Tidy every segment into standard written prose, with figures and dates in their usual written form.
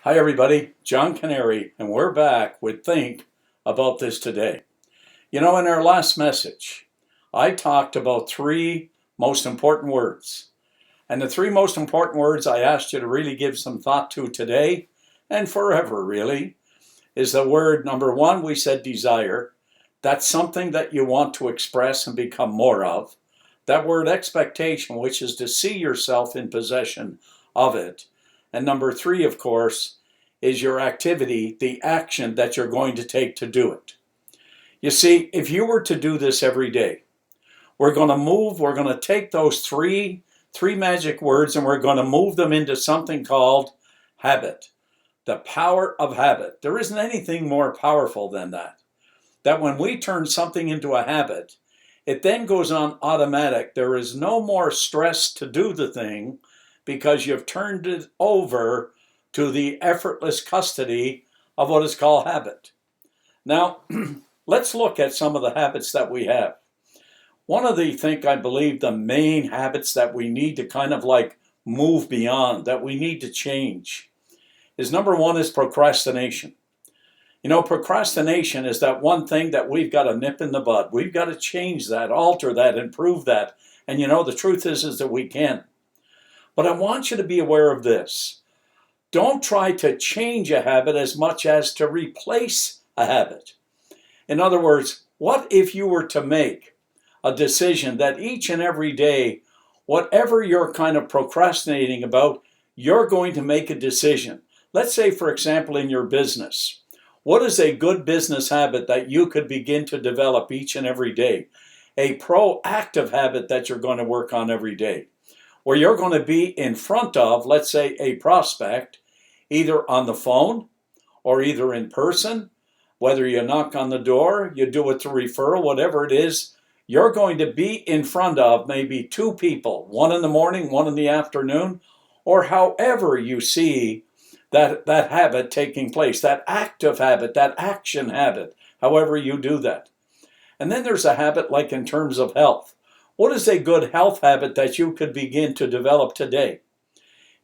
Hi, everybody. John Kanary, and we're back with Think About This Today. In our last message, I talked about three most important words. And the three most important words I asked you to really give some thought to today and forever, really, is the word number one, we said desire. That's something that you want to express and become more of. That word expectation, which is to see yourself in possession of it. And number three, of course, is your activity, the action that you're going to take to do it. You see, if you were to do this every day, we're going to take those three magic words and we're going to move them into something called habit. The power of habit. There isn't anything more powerful than that. That when we turn something into a habit, it then goes on automatic. There is no more stress to do the thing because you've turned it over to the effortless custody of what is called habit. Now, let's look at some of the habits that we have. One of I believe, the main habits that we need to kind of like move beyond, that we need to change, is number one is procrastination. Procrastination is that one thing that we've got to nip in the bud. We've got to change that, alter that, improve that. And the truth is that we can. But I want you to be aware of this. Don't try to change a habit as much as to replace a habit. In other words, what if you were to make a decision that each and every day, whatever you're kind of procrastinating about, you're going to make a decision. Let's say, for example, in your business. What is a good business habit that you could begin to develop each and every day? A proactive habit that you're going to work on every day, where you're going to be in front of, let's say, a prospect, either on the phone or either in person, whether you knock on the door, you do it through referral, whatever it is, you're going to be in front of maybe two people, one in the morning, one in the afternoon, or however you see that habit taking place, that active habit, that action habit, however you do that. And then there's a habit like in terms of health. What is a good health habit that you could begin to develop today?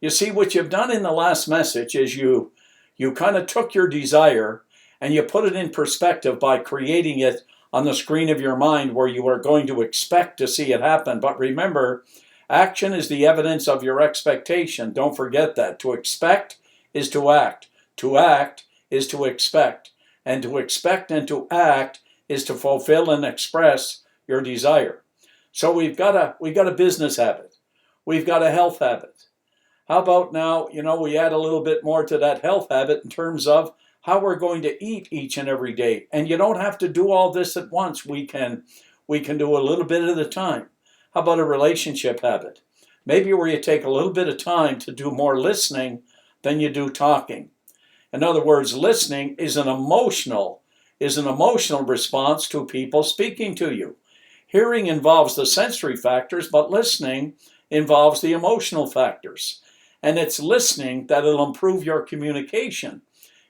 You see, what you've done in the last message is you kind of took your desire and you put it in perspective by creating it on the screen of your mind where you are going to expect to see it happen. But remember, action is the evidence of your expectation. Don't forget that. To expect is to act. To act is to expect. And to expect and to act is to fulfill and express your desire. So we've got a business habit. We've got a health habit. How about now, we add a little bit more to that health habit in terms of how we're going to eat each and every day. And you don't have to do all this at once. We can do a little bit at a time. How about a relationship habit? Maybe where you take a little bit of time to do more listening than you do talking. In other words, listening is an emotional response to people speaking to you. Hearing involves the sensory factors, but listening involves the emotional factors. And it's listening that'll improve your communication.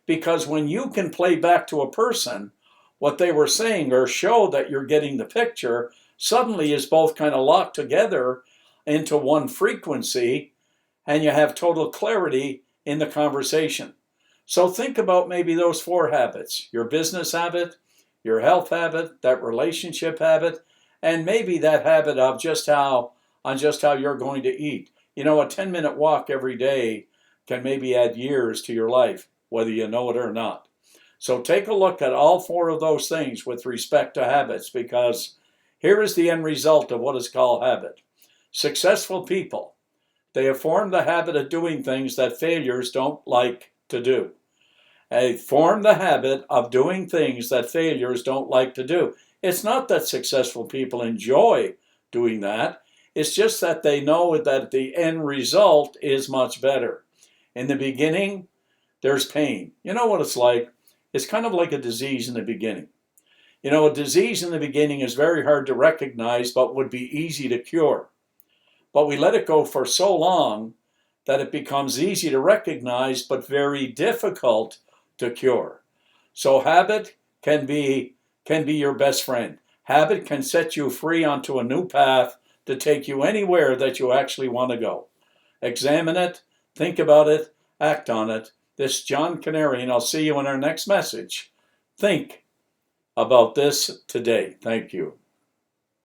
Because when you can play back to a person what they were saying or show that you're getting the picture, suddenly is both kind of locked together into one frequency and you have total clarity in the conversation. So think about maybe those four habits: your business habit, your health habit, that relationship habit, and maybe that habit of just how you're going to eat. A 10-minute walk every day can maybe add years to your life, whether you know it or not. So take a look at all four of those things with respect to habits, because here is the end result of what is called habit. Successful people, they have formed the habit of doing things that failures don't like to do. They form the habit of doing things that failures don't like to do. It's not that successful people enjoy doing that. It's just that they know that the end result is much better. In the beginning, there's pain. You know what it's like? It's kind of like a disease in the beginning. A disease in the beginning is very hard to recognize, but would be easy to cure. But we let it go for so long that it becomes easy to recognize, but very difficult to cure. So habit can be your best friend. Habit can set you free onto a new path to take you anywhere that you actually want to go. Examine it, think about it, act on it, This is John Kanary, and I'll see you in our next message. Think about this today. Thank you.